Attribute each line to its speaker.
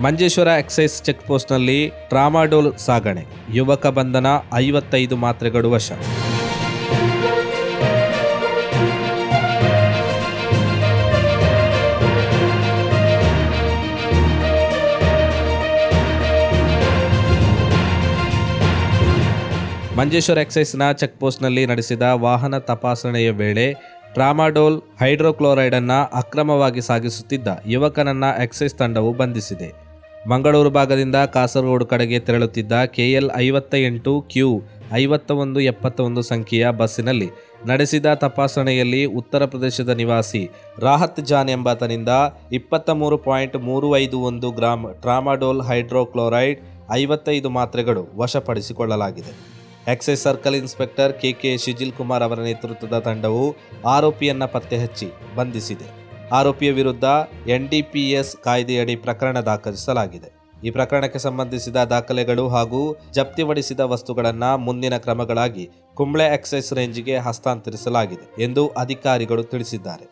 Speaker 1: Manjeshwar exercise ಚೆಕ್ಪೋಸ್ಟ್ನಲ್ಲಿ ಟ್ರಾಮಾಡೋಲ್ ಸಾಗಣೆ, ಯುವಕ ಬಂಧನ, 55 ಮಾತ್ರೆಗಳು ವಶ. ಮಂಜೇಶ್ವರ ಎಕ್ಸೈಸ್ನ ಚೆಕ್ಪೋಸ್ಟ್ನಲ್ಲಿ ನಡೆಸಿದ ವಾಹನ ತಪಾಸಣೆಯ ವೇಳೆ ಟ್ರಾಮಾಡೋಲ್ ಹೈಡ್ರೋಕ್ಲೋರೈಡ್ ಅನ್ನು ಅಕ್ರಮವಾಗಿ ಸಾಗಿಸುತ್ತಿದ್ದ ಯುವಕನನ್ನ ಎಕ್ಸೈಸ್ ತಂಡವು ಬಂಧಿಸಿದೆ. ಮಂಗಳೂರು ಭಾಗದಿಂದ ಕಾಸರಗೋಡು ಕಡೆಗೆ ತೆರಳುತ್ತಿದ್ದ KL 58Q 5171 ಸಂಖ್ಯೆಯ ಬಸ್ಸಿನಲ್ಲಿ ನಡೆಸಿದ ತಪಾಸಣೆಯಲ್ಲಿ ಉತ್ತರ ಪ್ರದೇಶದ ನಿವಾಸಿ ರಾಹತ್ ಜಾನ್ ಎಂಬಾತನಿಂದ 23.351 ಗ್ರಾಂ ಟ್ರಾಮಾಡೋಲ್ ಹೈಡ್ರೋಕ್ಲೋರೈಡ್ 55 ಮಾತ್ರೆಗಳು ವಶಪಡಿಸಿಕೊಳ್ಳಲಾಗಿದೆ. Excise circle inspector KK Shijil Kumar ಅವರ ನೇತೃತ್ವದ ತಂಡವು ಆರೋಪಿಯನ್ನ ಪತ್ತೆ ಹಚ್ಚಿ ಬಂಧಿಸಿದೆ. ಆರೋಪಿಯ ವಿರುದ್ಧ NDPS ಕಾಯ್ದೆಯಡಿ ಪ್ರಕರಣ ದಾಖಲಿಸಲಾಗಿದೆ. ಈ ಪ್ರಕರಣಕ್ಕೆ ಸಂಬಂಧಿಸಿದ ದಾಖಲೆಗಳು ಹಾಗೂ ಜಪ್ತಿಪಡಿಸಿದ ವಸ್ತುಗಳನ್ನು ಮುಂದಿನ ಕ್ರಮಗಳಾಗಿ ಕುಂಬ್ಳೆ ಎಕ್ಸೈಸ್ ರೇಂಜ್ಗೆ ಹಸ್ತಾಂತರಿಸಲಾಗಿದೆ ಎಂದು ಅಧಿಕಾರಿಗಳು ತಿಳಿಸಿದ್ದಾರೆ.